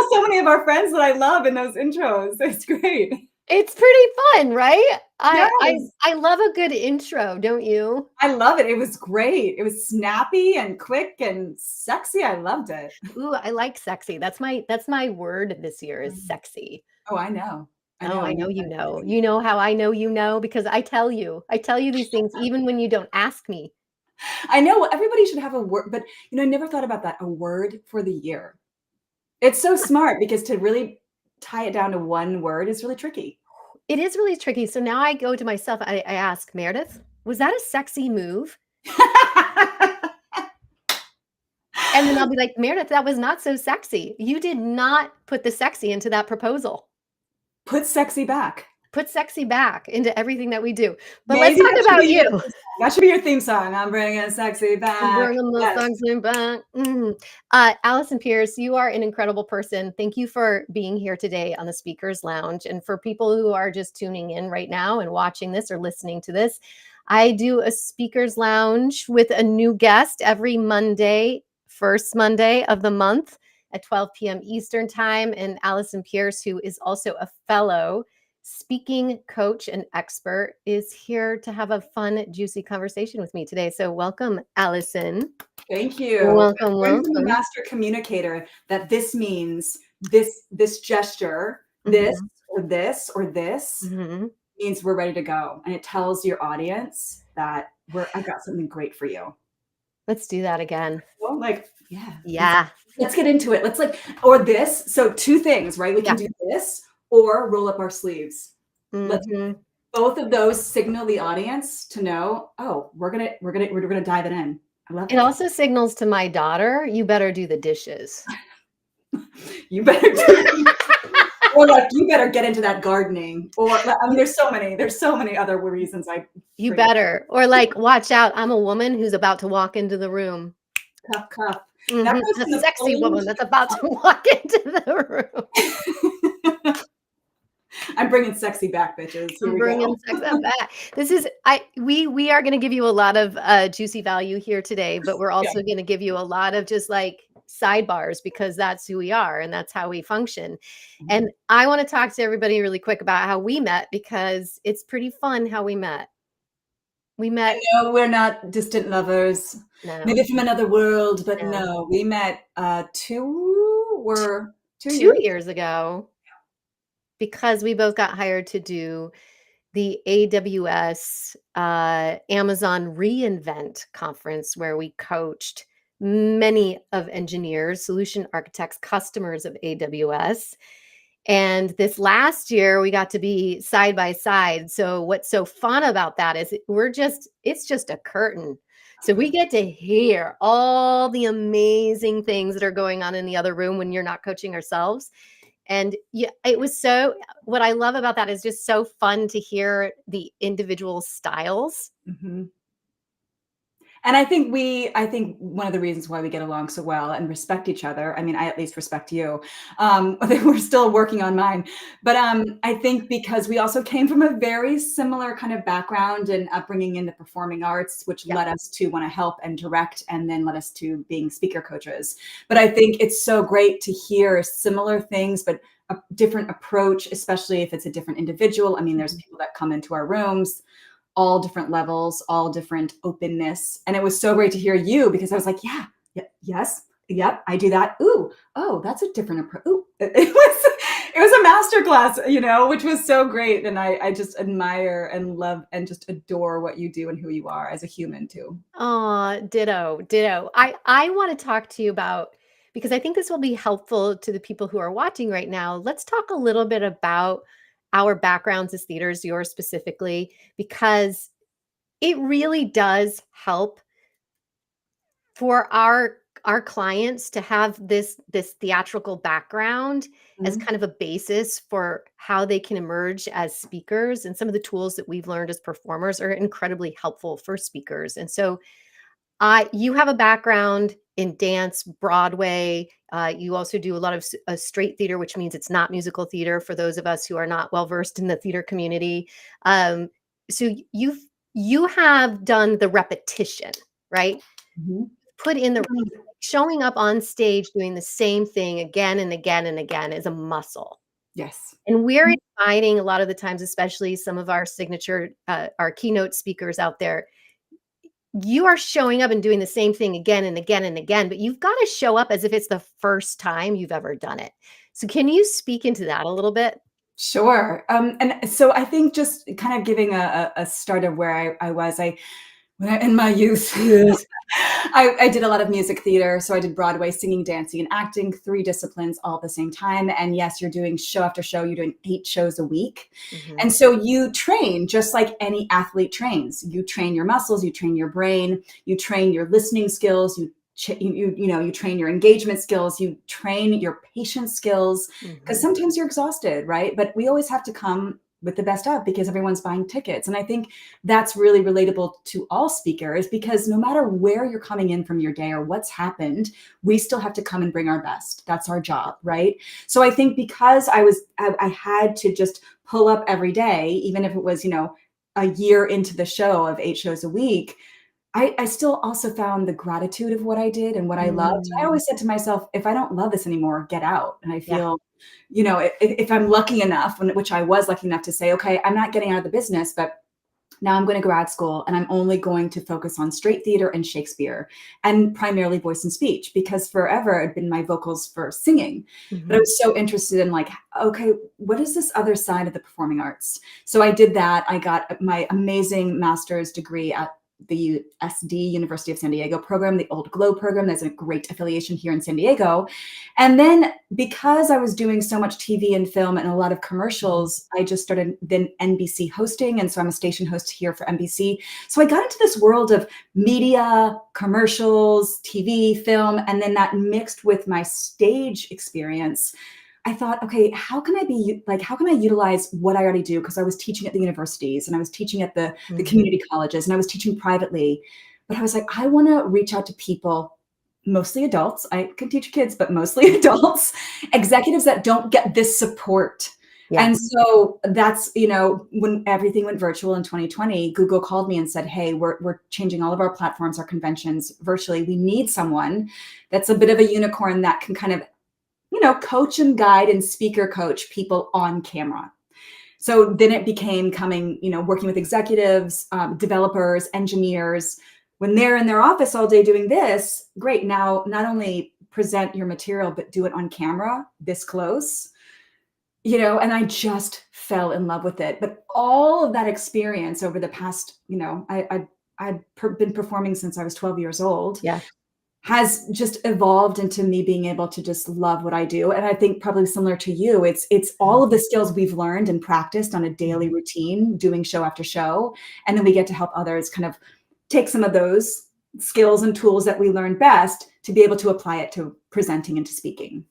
so many of our friends that I love in those intros. It's great. It's pretty fun, right? Yes. I love a good intro, don't you? I love it. It was great. It was snappy and quick and sexy. I loved it. Ooh, I like sexy. That's my word this year is sexy. Oh, I know. I Oh, know. I And know you you said know. sexy. You know how I know you know because I tell you. I tell you these things even when you don't ask me. I know everybody should have a word, but I never thought about that. A word for the year. It's so smart because to really tie it down to one word is really tricky. It is really tricky. So now I go to myself, I ask, Meredith, was that a sexy move? And then I'll be like, Meredith, that was not so sexy. You did not put the sexy into that proposal. Put sexy back. Put sexy back into everything that we do. But let's Maybe talk that should about be your you. theme song. That should be your theme song. I'm bringing sexy I'm back. bringing the Yes. sexy back. Allison Pearce, you are an incredible person. Thank you for being here today on the Speakers Lounge. And for people who are just tuning in right now and watching this or listening to this, I do a Speakers Lounge with a new guest every Monday, first Monday of the month at 12 p.m. Eastern Time. And Allison Pearce, who is also a fellow speaking coach and expert, is here to have a fun, juicy conversation with me today. So welcome, Allison. Thank you. Welcome, I learned from the welcome. master communicator that this means this gesture, this Mhm, or this or this mhm. means we're ready to go. And it tells your audience that I've got something great for you. Let's do that again. Well, like, yeah, Yeah, let's get into it. Or this. So two things, right? We can yeah. do this or roll up our sleeves. Let's Mhm. both of those signal the audience to know, oh, we're gonna dive it in. I love It it. also signals to my daughter, you better do the dishes. You better do or like you better get into that gardening. Or You there's so many other reasons I you bring it better. Or like, watch out, I'm a woman who's about to walk into the room. cuff cuff. That Mhm. goes A from the sexy plane woman to that's about to walk into the room. the I'm bringing sexy back, bitches. Here I'm we bringing go. sex back. This is we are going to give you a lot of juicy value here today, but we're Yeah. also going to give you a lot of just like sidebars because that's who we are and that's how we function. And I want to talk to everybody really quick about how we met because it's pretty fun how we met. We I met know we're not distant lovers, no, maybe from another world, but no, no, we met 2 years. 2 years ago because we both got hired to do the AWS Amazon reInvent conference where we coached many of engineers, solution architects, customers of AWS. And this last year we got to be side by side. So what's so fun about that is it's just a curtain. So we get to hear all the amazing things that are going on in the other room when you're not coaching ourselves. And yeah, it was so what I love about that is just so fun to hear the individual styles. Mhm. And I think one of the reasons why we get along so well and respect each other, I mean, I at least respect you. We're still working on mine, but I think because we also came from a very similar kind of background and upbringing in the performing arts, which Yep. led us to want to help and direct, and then led us to being speaker coaches. But I think it's so great to hear similar things, but a different approach, especially if it's a different individual. I mean, there's Mhm. people that come into our rooms all different levels, all different openness. And it was so great to hear you because I was like, yeah, yes, yep, I do that. Ooh, oh, that's a different approach. Ooh, it was a master class, which was so great. And I just admire and love and just adore what you do and who you are as a human too. Aw, ditto, ditto. I want to talk to you about because I think this will be helpful to the people who are watching right now. Let's talk a little bit about our backgrounds as theaters, yours specifically, because it really does help for our clients to have this theatrical background as Mhm. kind of a basis for how they can emerge as speakers, and some of the tools that we've learned as performers are incredibly helpful for speakers. And so you have a background in dance, Broadway. You also do a lot of straight theater, which means it's not musical theater for those of us who are not well versed in the theater community. So you have done the repetition, right? Mhm. Put in the showing up on stage doing the same thing again and again and again is a muscle. Yes. And we're finding a lot of the times, especially some of our signature, our keynote speakers out there, you are showing up and doing the same thing again and again and again, but you've got to show up as if it's the first time you've ever done it. So can you speak into that a little bit? Sure. And so I think just kind of giving a start of where I was, when in my youth, Yes. I did a lot of music theater. So I did Broadway, singing, dancing, and acting, 3 disciplines all at the same time. And yes, you're doing show after show, you're doing 8 shows a week. Mhm. And so you train just like any athlete trains. You train your muscles, you train your brain, you train your listening skills, you train your engagement skills, you train your patient skills, because Mhm. sometimes you're exhausted, right? But we always have to come with the best of because everyone's buying tickets. And I think that's really relatable to all speakers, because no matter where you're coming in from your day or what's happened, we still have to come and bring our best. That's our job, right? So I think because I had to just pull up every day, even if it was, a year into the show of 8 shows a week, I still also found the gratitude of what I did and what I loved. I Mm. always said to myself, if I don't love this anymore, get out. And I Yeah. feel, if I'm lucky enough, which I was lucky enough to say, okay, I'm not getting out of the business, but now I'm going to grad school and I'm only going to focus on straight theater and Shakespeare and primarily voice and speech, because forever it'd been my vocals for singing. But I Mhm. was so interested in, like, okay, what is this other side of the performing arts? So I did that. I got my amazing master's degree at the USD, University of San Diego program, the Old Glow program. There's a great affiliation here in San Diego. And then because I was doing so much TV and film and a lot of Mhm. commercials, I just started then NBC hosting. And so I'm a station host here for NBC. So I got into this world of media, commercials, TV, film, and then that mixed with my stage experience. I thought, okay, how can I utilize what I already do? Because I was teaching at the universities and I was teaching at the Mhm. community colleges and I was teaching privately. But I was like, I want to reach out to people, mostly adults. I can teach kids, but mostly adults, executives that don't get this support. Yeah. And so that's, when everything went virtual in 2020, Google called me and said, hey, we're changing all of our platforms, our conventions virtually. We need someone that's a bit of a unicorn that can kind of, coach and guide and speaker coach people on camera. So then it became working with executives, developers, engineers. When they're in their office all day doing this, great. Now, not only present your material, but do it on camera this close, and I just fell in love with it. But all of that experience over the past, I've been performing since I was 12 years old, Yeah. has just evolved into me being able to just love what I do. And I think probably similar to you, it's all of the skills we've learned and practiced on a daily Mhm. routine, doing show after show. And then we get to help others kind of take some of those skills and tools that we learned best to be able to apply it to presenting and to speaking.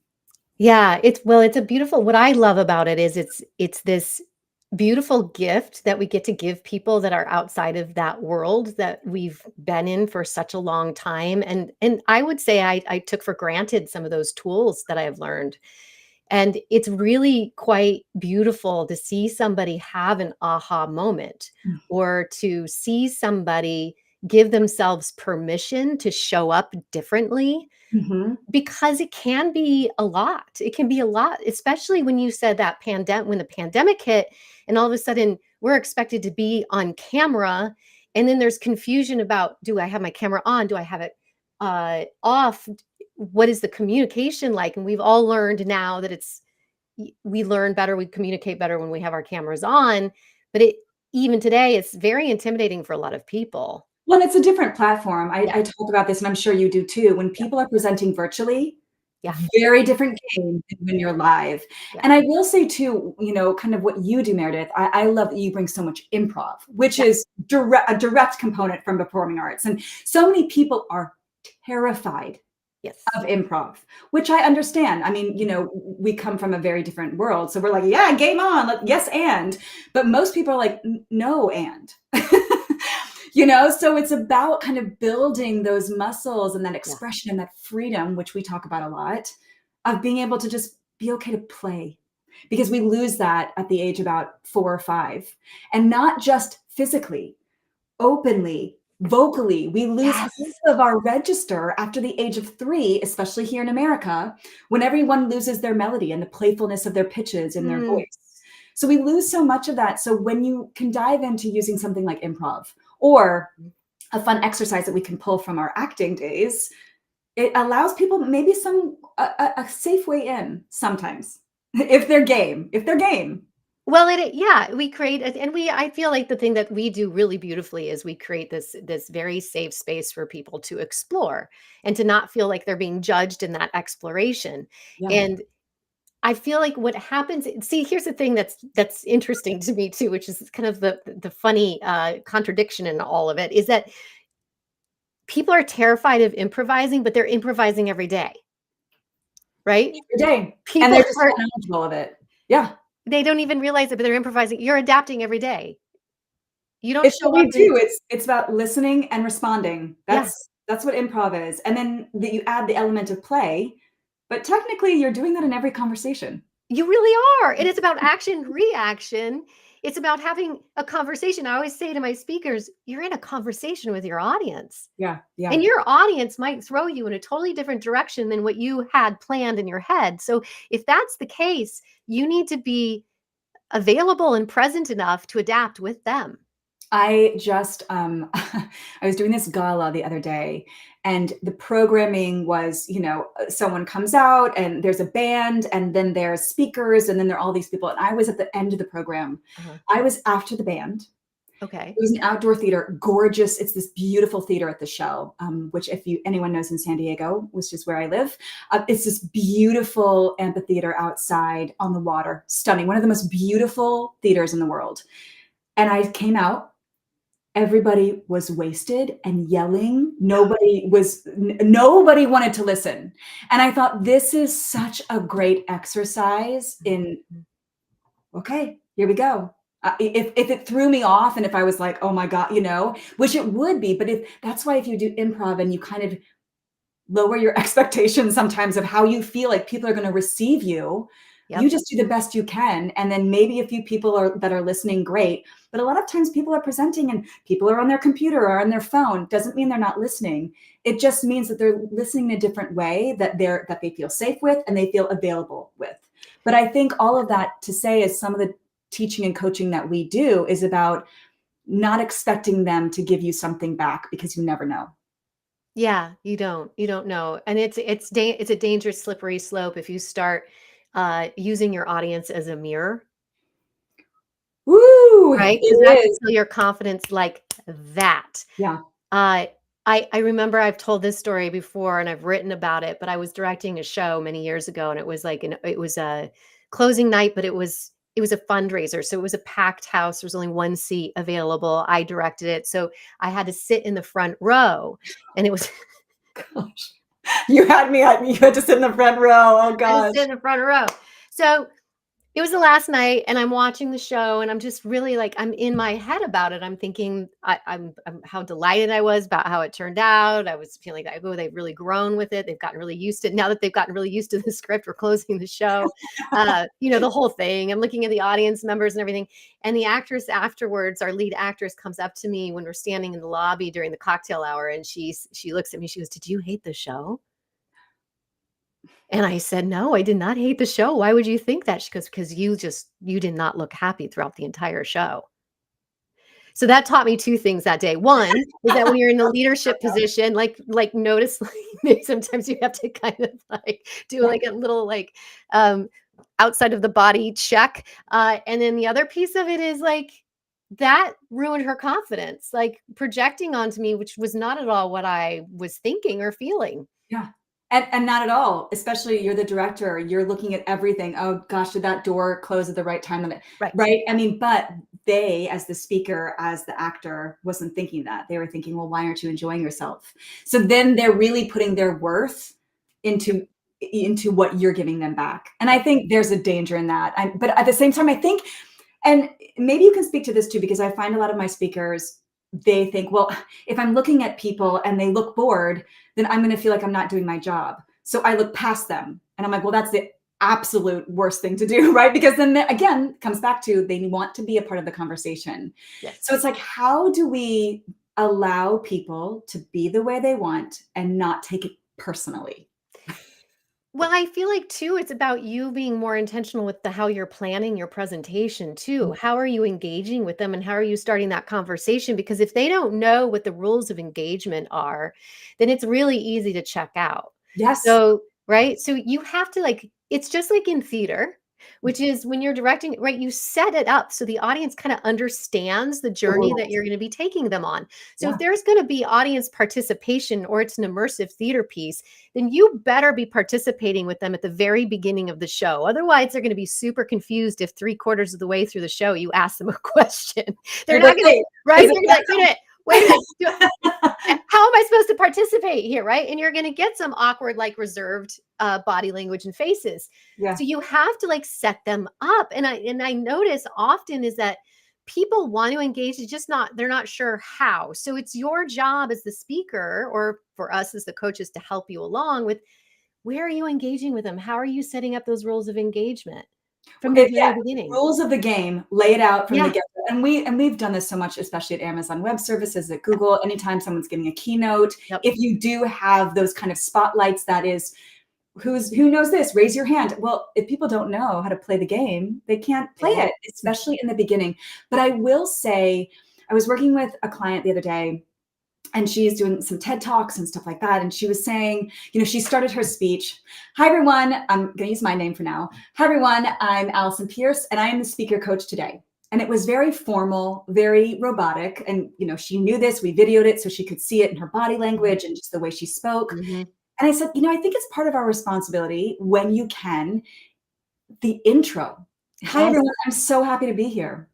Yeah, it's a beautiful, what I love about it is it's this beautiful gift that we get to give people that are outside of that world that we've been in for such a long time, and I would say I took for granted some of those tools that I have learned, and it's really quite beautiful to see somebody have an aha moment, or to see somebody give themselves permission to show up differently, Mhm. because it can be a lot. It can be a lot, especially when you said that when the pandemic hit and all of a sudden we're expected to be on camera, and then there's confusion about, do I have my camera on? Do I have it off? What is the communication like? And we've all learned now that we learn better, we communicate better when we have our cameras on, but even today it's very intimidating for a lot of people. Well, it's a different platform. Yeah. I talk about this, and I'm sure you do too. When Yeah. people are presenting virtually, Yeah. very different game than when you're live. Yeah. And I will say too, kind of what you do, Meredith, I love that you bring so much improv, which Yeah. is a direct component from performing arts. And so many people are terrified Yes. of improv, which I understand. I mean, we come from a very different world. So we're like, yeah, game on, like, yes, and. But most people are like, no, and. So it's about kind of building those muscles and that Yeah. expression and that freedom, which we talk about a lot, of being able to just be okay to play, because we lose that at the age about 4 or 5, and not just physically, openly vocally. We lose half Yes. of our register after the age of 3, especially here in America, when everyone loses their melody and the playfulness of their pitches and their Mm. voice. So we lose so much of that. So when you can dive into using something like improv or a fun exercise that we can pull from our acting days, it allows people maybe a safe way in sometimes if they're game. If they're game. Well, yeah, we create and I feel like the thing that we do really beautifully is we create this very safe space for people to explore and to not feel like they're being judged in that exploration. Yeah. And I feel like what happens see, here's the thing that's interesting to me too, which is kind of the funny contradiction in all of it, is that people are terrified of improvising, but they're improvising every day, right? Every day. And People they're just so are knowledgeable of it. Yeah. they don't even realize it, but they're improvising. You're adapting every day. You don't It's what show up we and do. It's about listening and responding. yeah, That's what improv is. And then you add the element of play, but technically you're doing that in every conversation. you really are. And it's about action reaction. It's about having a conversation. I always say to my speakers, you're in a conversation with your audience. Yeah. Yeah. And your audience might throw you in a totally different direction than what you had planned in your head. So if that's the case, you need to be available and present enough to adapt with them. I just I was doing this gala the other day and the programming was, someone comes out and there's a band and then there's speakers and then there are all these people and I was at the end of the program. Uh-huh. I was after the band. Okay. It was an outdoor theater, gorgeous. It's this beautiful theater at the Shell, which if anyone knows in San Diego, which is where I live, it's this beautiful amphitheater outside on the water, stunning, one of the most beautiful theaters in the world. And I came out. Everybody was wasted and yelling. Nobody wanted to listen. And I thought this is such a great exercise in, okay, here we go. If it threw me off and if I was like, oh my God, which it would be, but that's why if you do improv and you kind of lower your expectations sometimes of how you feel like people are going to receive you, you Yep. just do the best you can. And then maybe a few people that are listening, great. But a lot of times people are presenting and people are on their computer or on their phone. Doesn't mean they're not listening. It just means that they're listening in a different way that they feel safe with and they feel available with. But I think all of that to say is some of the teaching and coaching that we do is about not expecting them to give you something back because you never know. Yeah, you don't know. And it's a dangerous slippery slope if you start using your audience as a mirror, Woo! right? Because that It can is. kill your confidence like that. Yeah. Uh, I remember I've told this story before and I've written about it, but I was directing a show many years ago and it was like it was a closing night, but it was a fundraiser. So it was a packed house. There was only one seat available. I directed it. So I had to sit in the front row and it was Gosh. You had to sit in the front row. Oh I had to gosh. sit in the front row. So it was the last night and I'm watching the show and I'm just really like, I'm in my head about it. I'm thinking I'm how delighted I was about how it turned out. I was feeling like, oh, they've really grown with it. They've gotten really used to it. Now that they've gotten really used to the script, we're closing the show. The whole thing. I'm looking at the audience members and everything. And the actress afterwards, our lead actress comes up to me when we're standing in the lobby during the cocktail hour. And she looks at me, she goes, "Did you hate the show?" And I said, "No, I did not hate the show. Why would you think that?" She goes, "Because you did not look happy throughout the entire show." So that taught me 2 things that day. One is that when you're in a leadership position, notice like maybe sometimes you have to kind of like do Yeah. like a little like um outside of the body check. And then the other piece of it is like that ruined her confidence, like projecting onto me, which was not at all what I was thinking or feeling. Yeah. And not at all, especially you're the director, you're looking at everything. Oh gosh, did that door close at the right time? Right. Right? I mean, but they, as the speaker, as the actor, wasn't thinking that. They were thinking, well, why aren't you enjoying yourself? So then they're really putting their worth into what you're giving them back. And I think there's a danger in that. But at the same time, I think, and maybe you can speak to this too, because I find a lot of my speakers, they think, well, if I'm looking at people and they look bored, then I'm going to feel like I'm not doing my job. So I look past them and I'm like, well, that's the absolute worst thing to do, right? Because then again, comes back to they want to be a part of the conversation. Yes. So it's like, how do we allow people to be the way they want and not take it personally. Well, I feel like too, it's about you being more intentional with how you're planning your presentation too. How are you engaging with them and how are you starting that conversation? Because if they don't know what the rules of engagement are, then it's really easy to check out. Yes. So, right? So you have to it's just like in theater, which is when you're directing, right? You set it up so the audience kind of understands the The journey that rules. you're going to be taking them on. So if Yeah. there's going to be audience participation or it's an immersive theater piece, then you better be participating with them at the very beginning of the show. Otherwise, they're going to be super confused if 3/4 of the way through the show you ask them a question. They're You're not like, going to, wait, right? is They're it going to be like, wait a minute. that? How am I supposed to participate here, right? And you're going to get some awkward, reserved body language and faces. Yeah. So you have to set them up. And I notice often is that people want to engage, it's just they're not sure how. So it's your job as the speaker or for us as the coaches to help you along with where are you engaging with them? How are you setting up those rules of engagement from the Yeah, very beginning? rules of the game, lay it out from the Yeah. get-go. And we've done this so much, especially at Amazon Web Services, at Google. Anytime someone's giving a keynote, Yep. if you do have those kind of spotlights, that is, who knows this? Raise your hand. Well, if people don't know how to play the game, they can't play it, especially in the beginning. But I will say, I was working with a client the other day, and she's doing some TED Talks and stuff like that. And she was saying, she started her speech. Hi, everyone. I'm going to use my name for now. Hi, everyone. I'm Allison Pearce, and I am the speaker coach today. And it was very formal, very robotic. And, she knew this. We videoed it so she could see it in her body language and just the way she spoke. Mm-hmm. And I said, I think it's part of our responsibility when you can, the intro. Hi, Yes. everyone. I'm so happy to be here.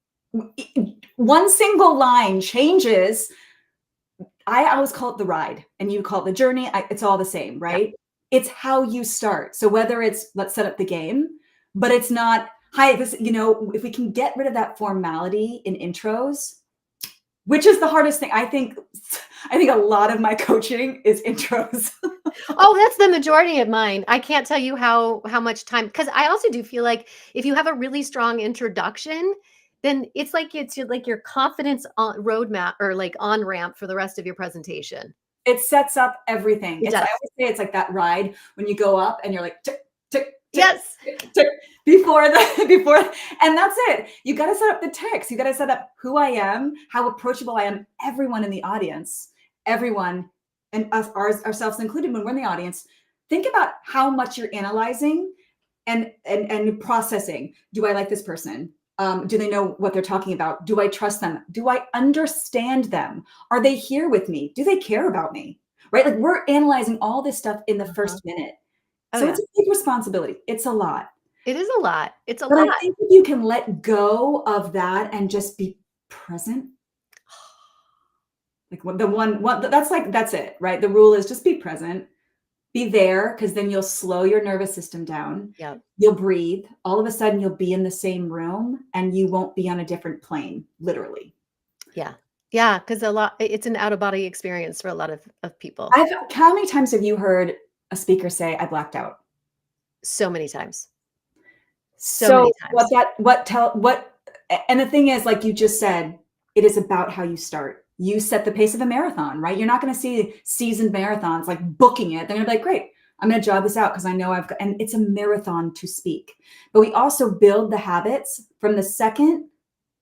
One single line changes. I always call it the ride and you call it the journey. It's all the same, right? Yeah. It's how you start. So whether it's, let's set up the game, but it's not, hi, this, if we can get rid of that formality in intros, which is the hardest thing. I think a lot of my coaching is intros. Oh, that's the majority of mine. I can't tell you how much time, because I also do feel like if you have a really strong introduction, then it's your confidence roadmap or on ramp for the rest of your presentation. It sets up everything. It I does. always say it's like that ride when you go up and you're like tick, tick, tick, yes, tick, tick, before, and that's it. You got to set up the text. You got to set up who I am, how approachable I am. Everyone in the audience, everyone, and us ourselves included when we're in the audience. Think about how much you're analyzing and processing. Do I like this person? Do they know what they're talking about? Do I trust them? Do I understand them? Are they here with me? Do they care about me? Right? We're analyzing all this stuff in the first minute. So it's a big responsibility. It's a lot. It is a lot. It's a but lot. I think if you can let go of that and just be present, that's it, right? The rule is just be present. Be there, because then you'll slow your nervous system down. Yeah. You'll breathe. All of a sudden, you'll be in the same room and you won't be on a different plane, literally. Yeah. Yeah. Because it's an out of body experience for a lot of people. How many times have you heard a speaker say, I blacked out? So many times. So and the thing is, like you just said, it is about how you start. You set the pace of a marathon, right? You're not going to see seasoned marathons booking it. They're going to be like, great, I'm going to jog this out because I know and it's a marathon to speak. But we also build the habits from the second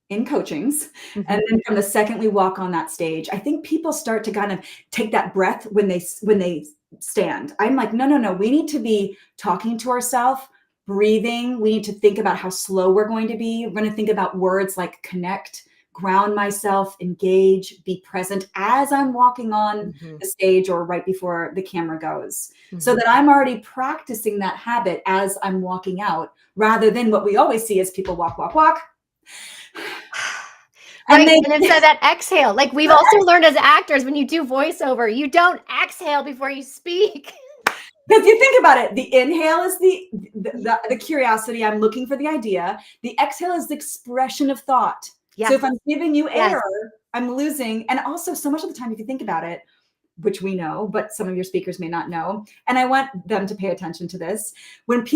in coachings. Mm-hmm. And then from the second we walk on that stage, I think people start to kind of take that breath when they stand. I'm like, no, we need to be talking to ourselves, breathing. We need to think about how slow we're going to be. We're going to think about words like connect, ground myself, engage, be present as I'm walking on the stage or right before the camera goes, so that I'm already practicing that habit as I'm walking out, rather than what we always see is people walk. And instead of that exhale, we've also learned as actors, when you do voiceover, you don't exhale before you speak. Because you think about it, the inhale is the curiosity. I'm looking for the idea. The exhale is the expression of thought. Yes. So if I'm giving you air, I'm losing. And also, so much of the time, if you think about it, which we know, but some of your speakers may not know, and I want them to pay attention to this, when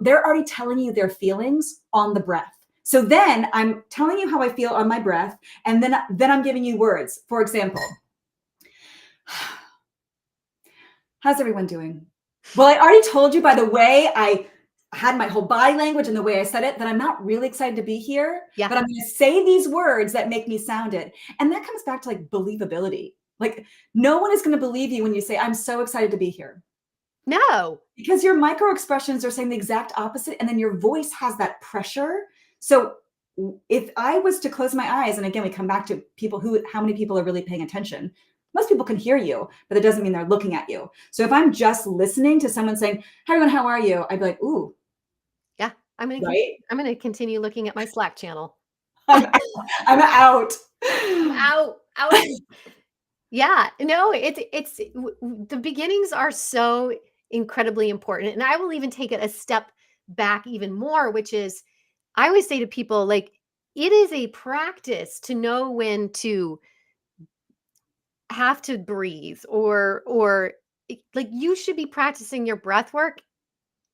they're already telling you their feelings on the breath. So then I'm telling you how I feel on my breath, and then I'm giving you words. For example, How's everyone doing? Well, I already told you by the way I had my whole body language and the way I said it that I'm not really excited to be here, Yeah. but I'm going to say these words that make me sound it. And that comes back to like believability. Like, no one is going to believe you when you say, I'm so excited to be here. No. Because your micro expressions are saying the exact opposite, and then your voice has that pressure. So if I was to close my eyes, and again, we come back to people how many people are really paying attention? Most people can hear you, but it doesn't mean they're looking at you. So if I'm just listening to someone saying, "Hi everyone, how are you?" I'd be like, "Ooh, Yeah. right? I'm gonna continue looking at my Slack channel. I'm out. I'm out." I'm out. Out. Yeah. No, the beginnings are so incredibly important. And I will even take it a step back even more, which is I always say to people, like, it is a practice to know when to have to breathe like you should be practicing your breath work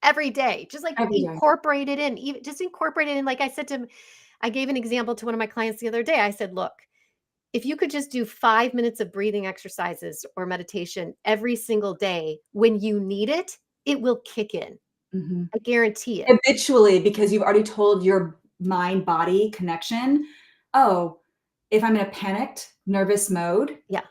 every day. Just like Every day. incorporate it in, even just incorporate it in. Like I said to I gave an example to one of my clients the other day. I said, look, if you could just do 5 minutes of breathing exercises or meditation every single day when you need it, it will kick in. Mhm. I guarantee it. Habitually, because you've already told your mind body connection, "Oh, if I'm in a panicked, nervous mode, Yeah.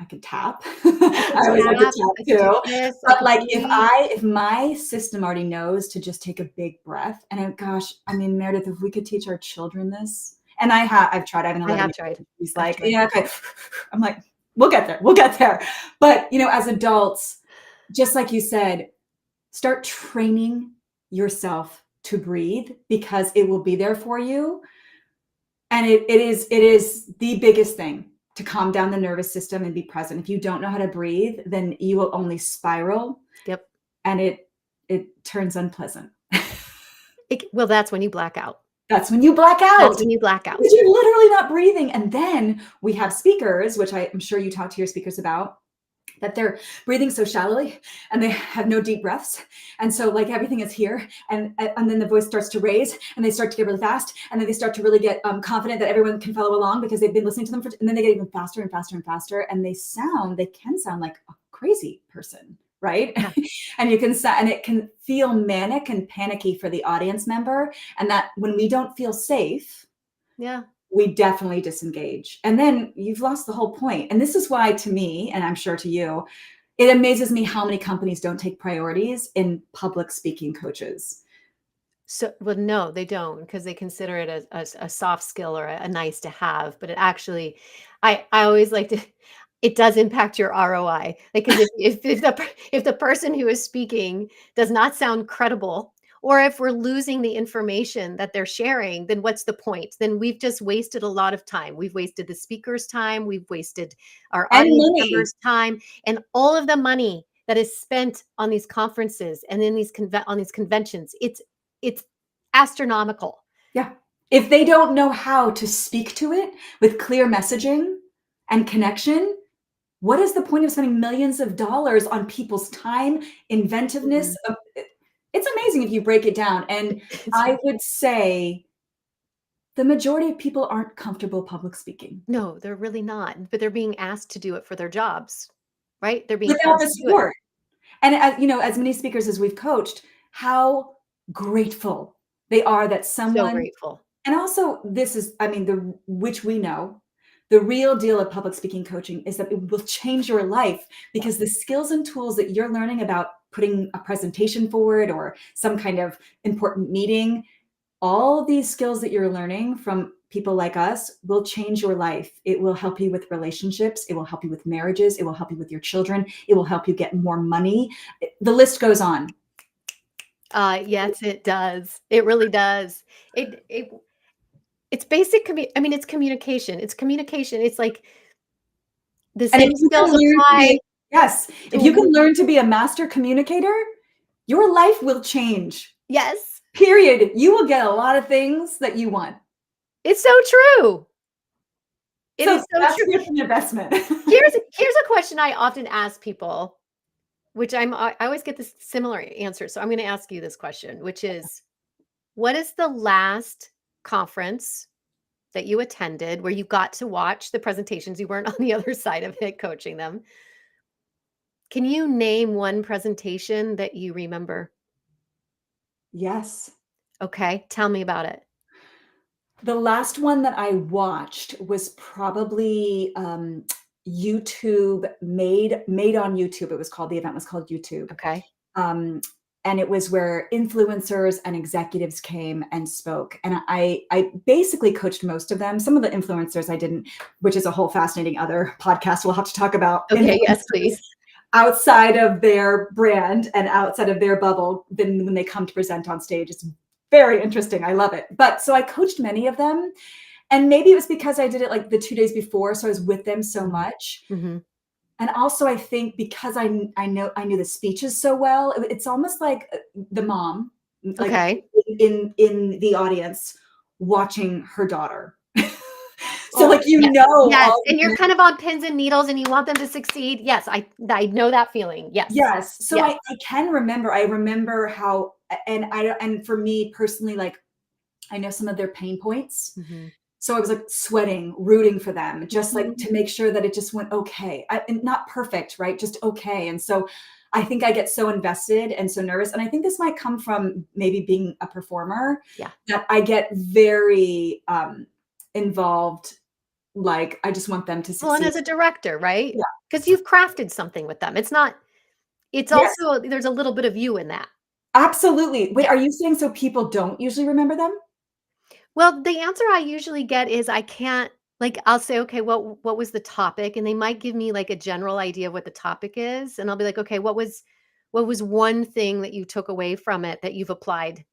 I could tap." I I can always like to tap, tap I can do too. this, I But can like breathe. if my system already knows to just take a big breath, and gosh, I mean, Meredith, if we could teach our children this, and I've tried. I have an I 11 have year old. tried. He's I've like, tried. yeah, okay. I'm like, we'll get there. We'll get there. But as adults, just like you said, start training yourself to breathe because it will be there for you. And it is the biggest thing to calm down the nervous system and be present. If you don't know how to breathe, then you will only spiral, Yep. and it turns unpleasant. Well, that's when you black out. That's when you black out That's when you black out. because you're literally not breathing. And then we have speakers, which I'm sure you talk to your speakers about, that they're breathing so shallowly and they have no deep breaths. And so like everything is here, and then the voice starts to raise and they start to get really fast, and then they start to really get confident that everyone can follow along because they've been listening to them and then they get even faster and faster and faster, and they can sound like a crazy person, right? Yeah. And and it can feel manic and panicky for the audience member, and that when we don't feel safe, Yeah. we definitely disengage. And then you've lost the whole point. And this is why, to me, and I'm sure to you, it amazes me how many companies don't take priorities in public speaking coaches. So, well, no, they don't because they consider it a soft skill or a nice to have. But it actually, I always like to. It does impact your ROI. Like, because if the person who is speaking does not sound credible, or if we're losing the information that they're sharing, then what's the point? Then we've just wasted a lot of time. We've wasted the speaker's time. We've wasted our And audience money. members' time, and all of the money that is spent on these conferences and in on these conventions. It's astronomical. Yeah. If they don't know how to speak to it with clear messaging and connection, what is the point of spending millions of dollars on people's time, inventiveness? Mhm. It's amazing if you break it down. And It's I would say the majority of people aren't comfortable public speaking no, they're really not, but they're being asked to do it for their jobs, right? They're being without the asked to do it. support. And as many speakers as we've coached, how grateful they are that So someone, grateful. and also this is, I mean, which we know, the real deal of public speaking coaching is that it will change your life Yeah. because the skills and tools that you're learning about putting a presentation forward or some kind of important meeting, all these skills that you're learning from people like us will change your life. It will help you with relationships. It will help you with marriages. It will help you with your children. It will help you get more money. The list goes on. Yes, it does. It really does. It it's I mean, it's communication. It's communication. It's like the And if same you can skills learn to apply be, yes, if you to can learn to be a master communicator, your life will change. yes, Period. You will get a lot of things that you want. it's so true. It So is so that's true. worth an investment. Here's a question I often ask people, which I always get this similar answer. So I'm going to ask you this question, which is, what is the last conference that you attended where you got to watch the presentations? You weren't on the other side of it coaching them. Can you name one presentation that you remember? Yes. Okay, tell me about it. The last one that I watched was probably, YouTube made on YouTube. It was called the event was called YouTube. Okay. Um, and it was where influencers and executives came and spoke. And I basically coached most of them. Some of the influencers I didn't, which is a whole fascinating other podcast we'll have to talk about. Okay, yes, please. Outside of their brand and outside of their bubble, then when they come to present on stage, it's very interesting. I love it. But so I coached many of them. And maybe it was because I did it like the 2 days before. So I was with them so much. Mhm. And also I think because I knew the speeches so well, it's almost like the mom, like Okay. in the audience watching her daughter. So Oh, like, yes. Yes, all and you're kind of on pins and needles and you want them to succeed. Yes, I know that feeling. Yes. yes. So Yes. I can remember. I remember how and for me personally, like I know some of their pain points. Mhm. So I was like sweating, rooting for them, just like Mhm. to make sure that it just went okay. And not perfect, right? Just okay. And so I think I get so invested and so nervous. And I think this might come from maybe being a performer Yeah. that I get very involved. Like I just want them to Well, and succeed. as a director, right? Yeah. Because 'Cause you've crafted something with them. It's Yes, also there's a little bit of you in that. absolutely. Wait, Yeah. are you saying so people don't usually remember them? Well, the answer I usually get is I can't like, I'll say, "Okay, what was the topic?" And they might give me, like, a general idea of what the topic is, and I'll be like, "Okay, what was one thing that you took away from it that you've applied?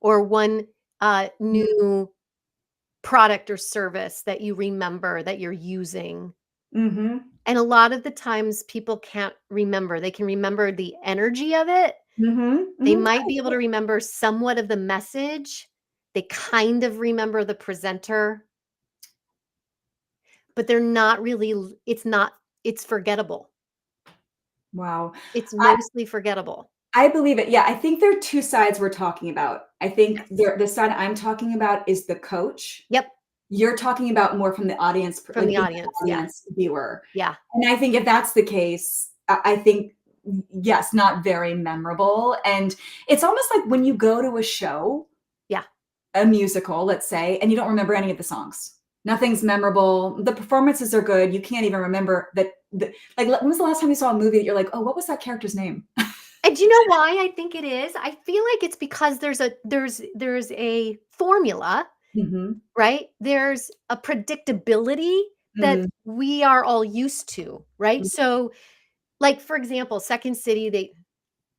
Or one, new product or service that you remember that you're using?" Mm-hmm. And a lot of the times people can't remember. They can remember the energy of it. Mm-hmm. They Mm-hmm. might be able to remember somewhat of the message. They kind of remember the presenter, but they're not really it's forgettable. Wow. It's mostly forgettable. I believe it. Yeah, I think there are 2 sides we're talking about. I think Yes. the side I'm talking about is the coach. Yep, You're talking about more from the audience, from like the being an audience, yeah, audience viewer. yeah, And I think if that's the case, I think, yes, not very memorable. And it's almost like when you go to a show, yeah. a musical, let's say, and you don't remember any of the songs. Nothing's memorable. The performances are good. You can't even remember that. Like, when was the last time you saw a movie that you're like, oh, what was that character's name? And do you know why I think it is? I feel like it's because there's a formula, Mhm. right? There's a predictability that Mm, we are all used to, right? mm, So, like, for example, Second City, they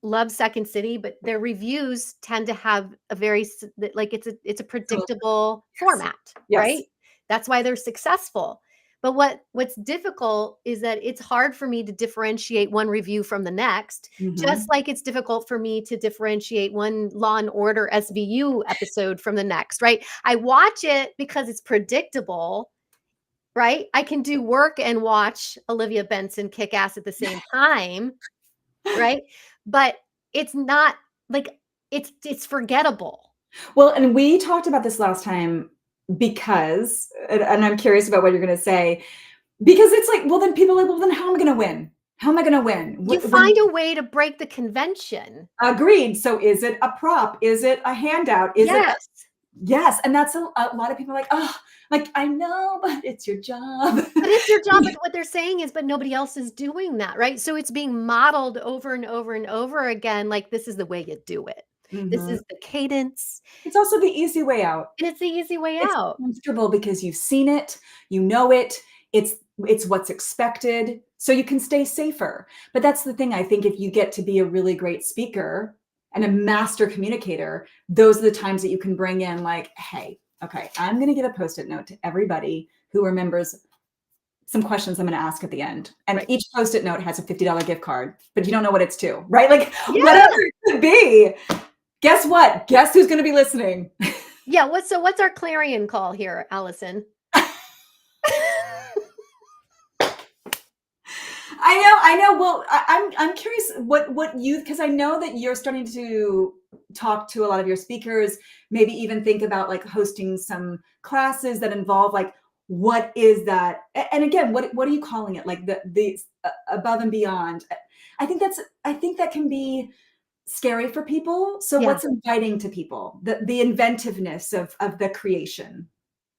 love Second City, but their reviews tend to have a very like it's a so predictable yes. format, Yes. right? That's why they're successful. But what's difficult is that it's hard for me to differentiate one review from the next, just Mhm. like it's difficult for me to differentiate one Law and Order SVU episode from the next, right? I watch it because it's predictable, right? I can do work and watch Olivia Benson kick ass at the same time, right? But it's not like it's forgettable. Well, and we talked about this last time because and I'm curious about what you're gonna say, because it's like, well, then people are like, "Well, then how am I gonna win? How am I gonna win?" You When find a way to break the convention. agreed. So is it a prop? Is it a handout? Is it Yes. yes, and that's a lot of people are like, "Oh," like, "I know, but it's your job." But it's your job, but what they're saying is, but nobody else is doing that, right? So it's being modeled over and over and over again, like, this is the way you do it. This Mhm. is the cadence, It's also the easy way out. and it's the easy way It's out. comfortable because you've seen it, you know it, it's it's what's expected, so you can stay safer. But that's the thing, I think if you get to be a really great speaker and a master communicator, those are the times that you can bring in like, "Hey, okay, I'm gonna give a Post-it note to everybody who remembers some questions I'm gonna ask at the end." And Right. each Post-it note has a $50 gift card, but you don't know what it's to, right? Like, Yeah. whatever it could be, guess what? Guess who's gonna be listening? Yeah, what's our clarion call here, Allison? I know. Well, I'm curious what you because I know that you're starting to talk to a lot of your speakers, maybe even think about like hosting some classes that involve like what is that? And again, what are you calling it? Like the above and beyond. I think that can be scary for people. So Yeah. what's inviting to people? The inventiveness of the creation.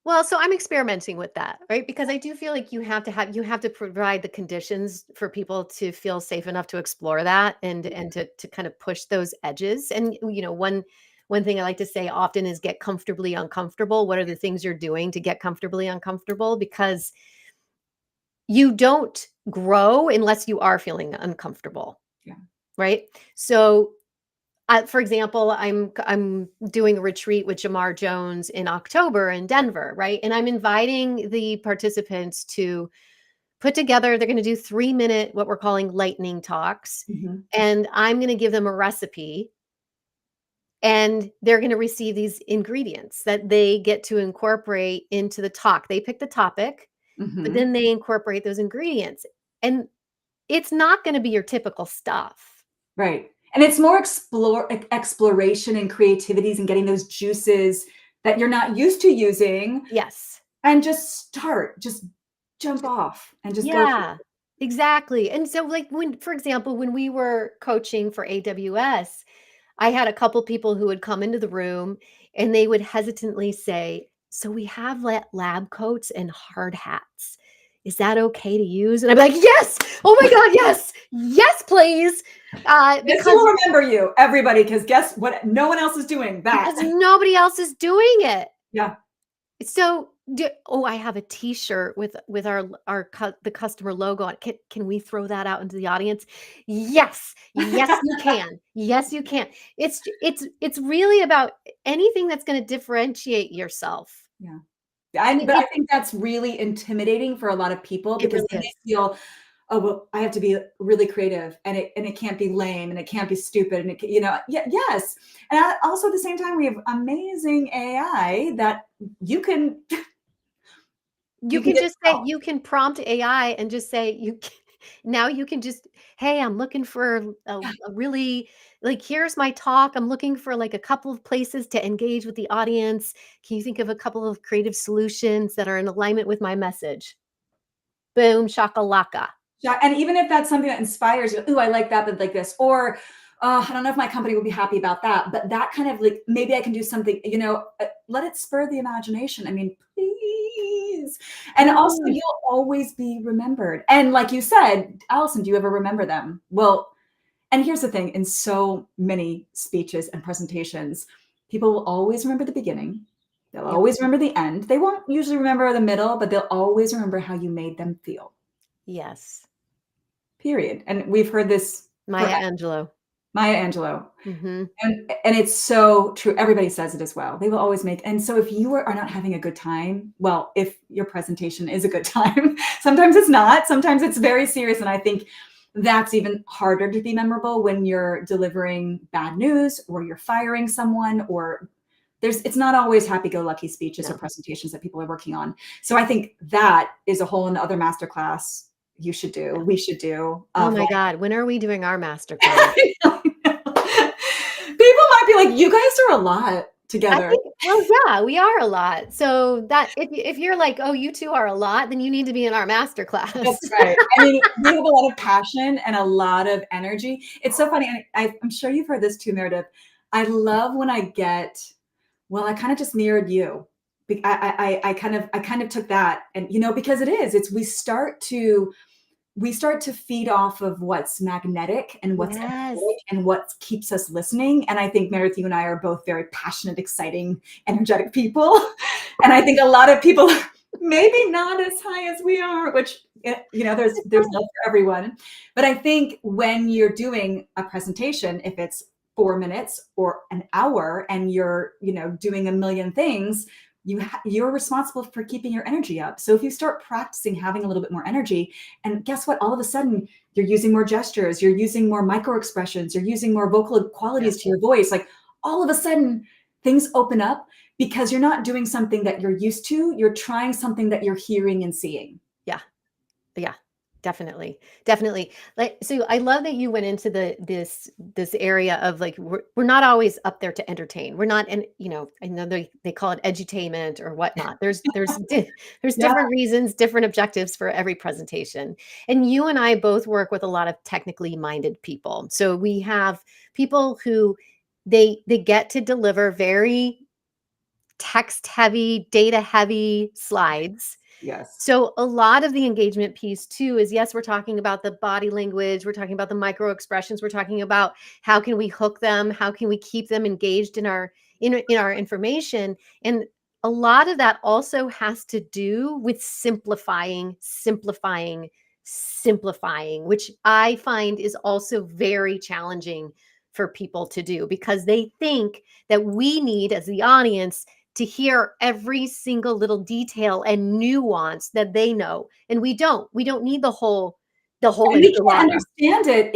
Well, so I'm experimenting with that, right? Because I do feel like you have to provide the conditions for people to feel safe enough to explore that and to kind of push those edges. And one thing I like to say often is get comfortably uncomfortable. What are the things you're doing to get comfortably uncomfortable? Because you don't grow unless you are feeling uncomfortable, Yeah. right? So for example, I'm doing a retreat with Jamar Jones in October in Denver, right? And I'm inviting the participants to put together, they're going to do 3-minute, what we're calling lightning talks. Mhm. And I'm going to give them a recipe and they're going to receive these ingredients that they get to incorporate into the talk. They pick the topic, but Mhm. then they incorporate those ingredients. And it's not going to be your typical stuff. Right. And it's more exploration and creativities and getting those juices that you're not used to using Yes. and just jump off and just go for Yeah, exactly. And so, like, for example, when we were coaching for AWS, I had a couple people who would come into the room and they would hesitantly say, "So we have lab coats and hard hats. Is that okay to use?" And I'm like, "Yes! Oh my God, yes! Yes, please!" Yes, you Because will remember you, everybody, because guess what? No one else is doing that. nobody else is doing it. Yeah. So, I have a T-shirt with the customer logo on it. Can we throw that out into the audience? Yes, yes, you can. Yes, you can. It's really about anything that's going to differentiate yourself. Yeah. I mean, But I think that's really intimidating for a lot of people it because really then is. they feel, oh, well, I have to be really creative and it can't be lame and it can't be stupid and yes. And also at the same time, we have amazing AI that you can You you can can get just say you can prompt AI and just say now you can just, "Hey, I'm looking for a really like, here's my talk. I'm looking for, like, a couple of places to engage with the audience. Can you think of a couple of creative solutions that are in alignment with my message?" Boom, shakalaka. Yeah, and even if that's something that inspires you, "Ooh, I like that, but like this," or, I don't know if my company would be happy about that," but that kind of like, maybe I can do something, let it spur the imagination. I mean, please. And also, Please. you'll always be remembered. And like you said, Allison, do you ever remember them? Well, and here's the thing, in so many speeches and presentations, people will always remember the beginning. They'll Yep. always remember the end. They won't usually remember the middle, but they'll always remember how you made them feel. Yes. Period. And we've heard this Maya forever. Angelou. Maya Angelou. Mhm. And it's so true. Everybody says it as well. They will always make, and so if you are not having a good time, well, if your presentation is a good time, sometimes it's not, sometimes it's very serious. And I think that's even harder to be memorable when you're delivering bad news or you're firing someone or it's not always happy-go-lucky speeches or No. presentations that people are working on. So I think that is a whole other masterclass you should do, Yeah. we should do Oh of my like God, when are we doing our master class? people might be like, you guys are a lot I together. think well, yeah, we are a lot. So that if you're like, "Oh, you 2 are a lot," then you need to be in our master class. That's right. I mean, we have a lot of passion and a lot of energy. It's so funny, and I'm sure you've heard this too, Meredith. I love when I get, well, I kind of just mirrored you. I kind of took that, and because it's we start to feed off of what's magnetic and what's Yes. energetic and what keeps us listening. And I think Meredith, you and I are both very passionate, exciting, energetic people. And I think a lot of people maybe not as high as we are, which there's love for everyone. But I think when you're doing a presentation, if it's 4 minutes or an hour and you're doing a million things, you're responsible for keeping your energy up. So if you start practicing having a little bit more energy, and guess what? All of a sudden, you're using more gestures, you're using more micro expressions, you're using more vocal Yeah. qualities to your voice. Like all of a sudden, things open up because you're not doing something that you're used to. You're trying something that you're hearing and seeing. Yeah. Yeah. Definitely. Definitely. Like, so I love that you went into this area of like we're not always up there to entertain. We're not, and I know they call it edutainment or whatnot. There's Yeah. different reasons, different objectives for every presentation. And you and I both work with a lot of technically minded people. So we have people who they get to deliver very text heavy, data heavy slides. Yes. So a lot of the engagement piece too is, yes, we're talking about the body language, we're talking about the micro expressions, we're talking about how can we hook them, how can we keep them engaged in our information, and a lot of that also has to do with simplifying, which I find is also very challenging for people to do because they think that we need, as the audience, to hear every single little detail and nuance that they know. And we don't need the whole And we can't enchilada. understand it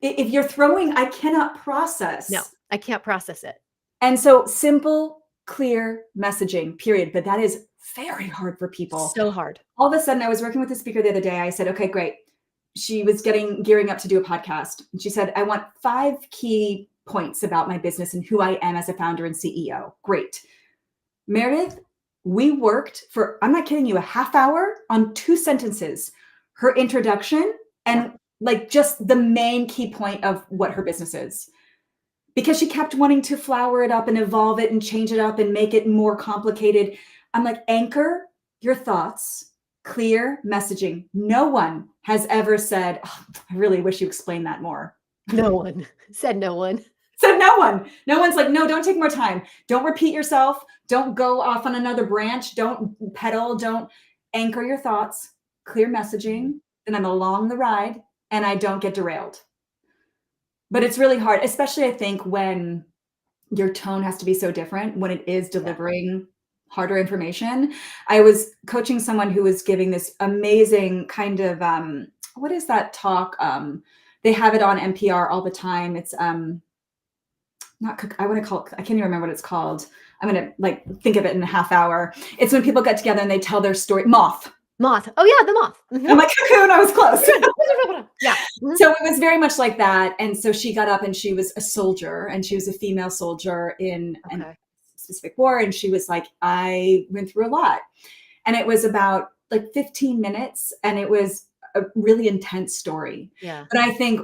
if you're throwing, I cannot No, process. I can't process it. And so simple, clear messaging, period. But that is very hard for people. So hard. All of a sudden, I was working with a speaker the other day. I said, okay, great. She was gearing up to do a podcast. And she said, I want 5 key points about my business and who I am as a founder and CEO. Great. Meredith, we worked for, I'm not kidding you, a half hour on 2 sentences, her introduction Yeah. and like just the main key point of what her business is. Because she kept wanting to flower it up and evolve it and change it up and make it more complicated. I'm like, anchor your thoughts, clear messaging. No one has ever said, oh, I really wish you explained that more. No one said no one. So no one. No one's like, no, don't take more time. Don't repeat yourself. Don't go off on another branch. Don't pedal. Don't anchor your thoughts, clear messaging. Then I'm along the ride and I don't get derailed. But it's really hard, especially I think when your tone has to be so different when it is Yeah. delivering harder information. I was coaching someone who was giving this amazing kind of what is that talk? They have it on NPR all the time. It's not I want to call it, I can't even remember what it's called. I'm gonna like think of it in a half hour. It's when people get together and they tell their story. Moth. Moth. Oh yeah, the moth. I'm like cocoon, I was close. Yeah. Mhm. So it was very much like that. And so she got up and she was a soldier and she was a female soldier in a Okay. specific war. And she was like, I went through a lot. And it was about like 15 minutes and it was a really intense story. Yeah. But I think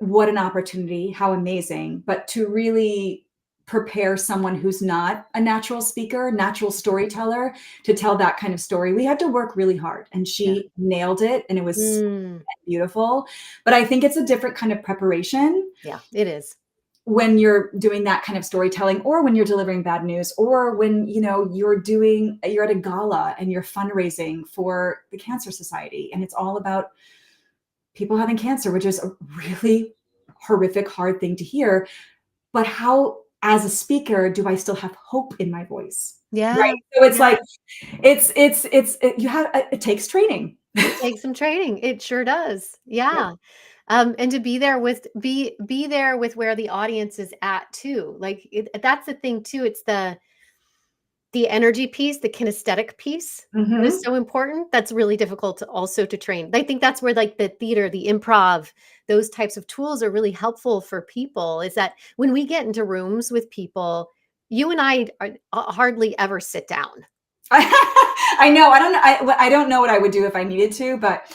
what an opportunity, how amazing, but to really prepare someone who's not a natural speaker, natural storyteller to tell that kind of story. We had to work really hard and Yeah. she nailed it and it was Mm. beautiful. But I think it's a different kind of preparation Yeah, it is. when you're doing that kind of storytelling or when you're delivering bad news or when you're at a gala and you're fundraising for the Cancer Society and it's all about people having cancer, which is a really horrific, hard thing to hear. But how, as a speaker, do I still have hope in my voice? Yeah. Right. So it's Yeah. like, it takes training. It takes some training. It sure does. Yeah. Yeah. And to be there with where the audience is at too. Like that's the thing too. It's the energy piece, the kinesthetic piece that is Mhm. so important. That's really difficult to also to train. I think that's where like the theater, the improv, those types of tools are really helpful for people. Is that when we get into rooms with people, you and I hardly ever sit down. I know. I don't know what I would do if I needed to, but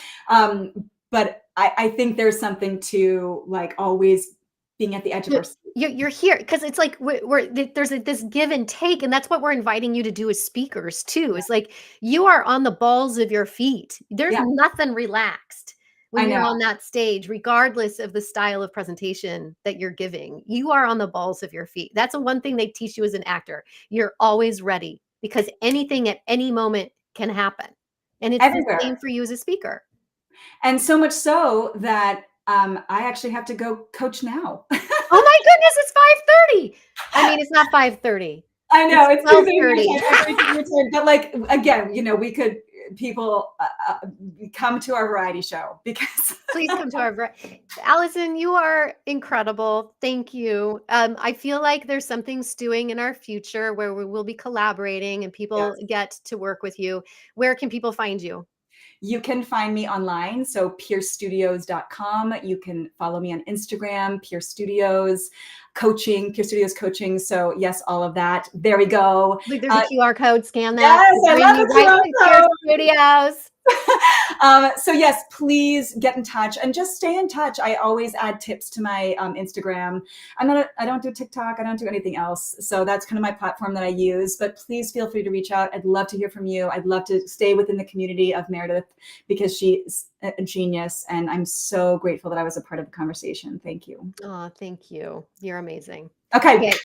I think there's something to like always being at the edge of You're our seat. you're here because it's like there's this give and take, and that's what we're inviting you to do as speakers too. Is like you are on the balls of your feet. There's Yeah, nothing relaxed I when you're know. on that stage, regardless of the style of presentation that you're giving. You are on the balls of your feet. That's the one thing they teach you as an actor. You're always ready because anything at any moment can happen, and it's the same Everywhere. for you as a speaker. And so much so that I actually have to go coach now. Oh my goodness, it's 5:30. I mean, it's not 5:30. I know It's it's 2:30 my 12:30. time. Every time return, but like again, we could people come to our variety show because Please come to our Allison, you are incredible. Thank you. I feel like there's something stewing in our future where we will be collaborating and people yes. get to work with you. Where can people find you? You can find me online. So pearcestudios.com. You can follow me on Instagram, Pearce Studios coaching, Pearce Studios coaching. So yes, all of that. There we go. Look, there's a QR code. Scan that. Yes, I Bring love you the right QR to Pearce Studios. So yes, please get in touch and just stay in touch. I always add tips to my Instagram. I don't do TikTok. I don't do anything else. So that's kind of my platform that I use, but please feel free to reach out. I'd love to hear from you. I'd love to stay within the community of Meredith because she's a genius. And I'm so grateful that I was a part of the conversation. Thank you. Oh, thank you. You're amazing. Okay. Okay.